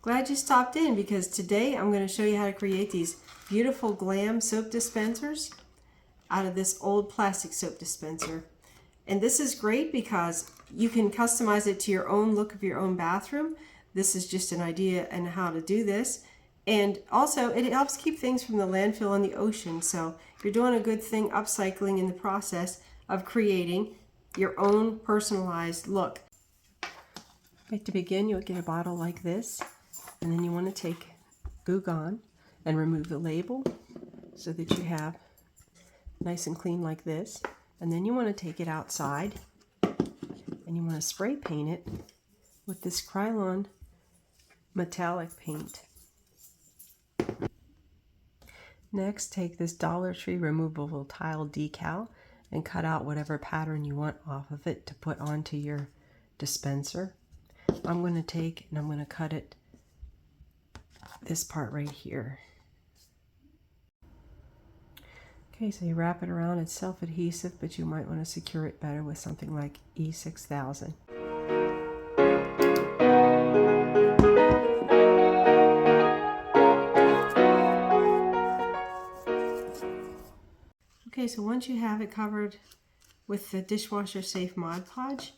Glad you stopped in, because today I'm going to show you how to create these beautiful Glam soap dispensers out of this old plastic soap dispenser. And this is great because you can customize it to your own look of your own bathroom. This is just an idea on how to do this. And also it helps keep things from the landfill and the ocean. So you're doing a good thing upcycling in the process of creating your own personalized look. To begin, you'll get a bottle like this, and then you want to take Goo Gone and remove the label so that you have nice and clean like this. And then you want to take it outside and you want to spray paint it with this Krylon metallic paint. Next, take this Dollar Tree removable tile decal and cut out whatever pattern you want off of it to put onto your dispenser. I'm going to take and I'm going to cut it this part right here. Okay, so you wrap it around. It's self-adhesive, but you might want to secure it better with something like E6000. Okay, so once you have it covered with the dishwasher safe Mod Podge,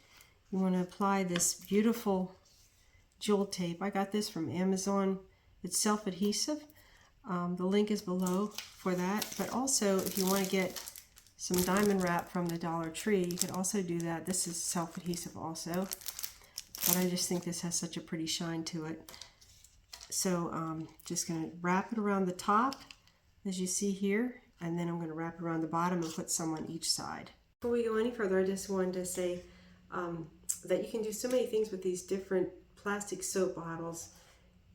you want to apply this beautiful jewel tape. I got this from Amazon. It's self-adhesive. The link is below for that. But also, if you want to get some diamond wrap from the Dollar Tree, you could also do that. This is self-adhesive also. But I just think this has such a pretty shine to it. So just going to wrap it around the top, as you see here. And then I'm going to wrap it around the bottom and put some on each side. Before we go any further, I just wanted to say that you can do so many things with these different plastic soap bottles,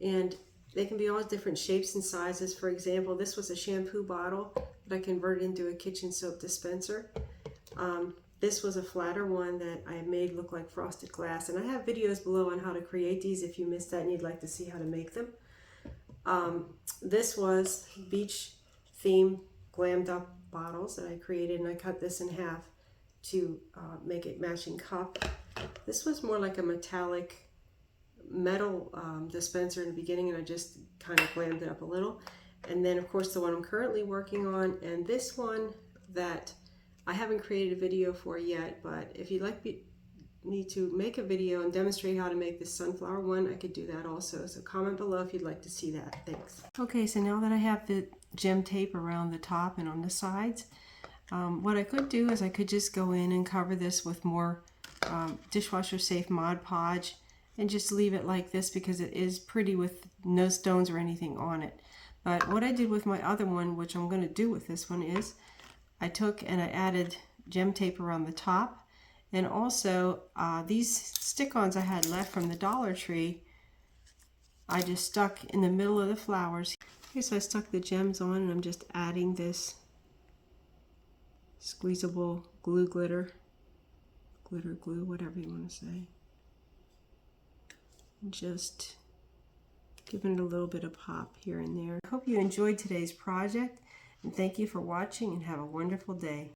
and they can be all different shapes and sizes. For example, this was a shampoo bottle that I converted into a kitchen soap dispenser. This was a flatter one that I made look like frosted glass, and I have videos below on how to create these if you missed that and you'd like to see how to make them. This was beach theme glammed up bottles that I created, and I cut this in half to make it matching cup. This was more like a metallic metal dispenser in the beginning, and I just kind of glammed it up a little. And then of course the one I'm currently working on, and this one that I haven't created a video for yet, but if you'd like me to make a video and demonstrate how to make this sunflower one, I could do that also. So comment below if you'd like to see that. Thanks. Okay, so now that I have the gem tape around the top and on the sides, what I could do is I could just go in and cover this with more dishwasher safe Mod Podge and just leave it like this because it is pretty with no stones or anything on it. But what I did with my other one, which I'm going to do with this one, is I took and I added gem tape around the top, and also these stick-ons I had left from the Dollar Tree, I just stuck in the middle of the flowers. Okay, so I stuck the gems on, and I'm just adding this squeezable glue glitter glue, whatever you want to say. And just giving it a little bit of pop here and there. I hope you enjoyed today's project, and thank you for watching, and have a wonderful day.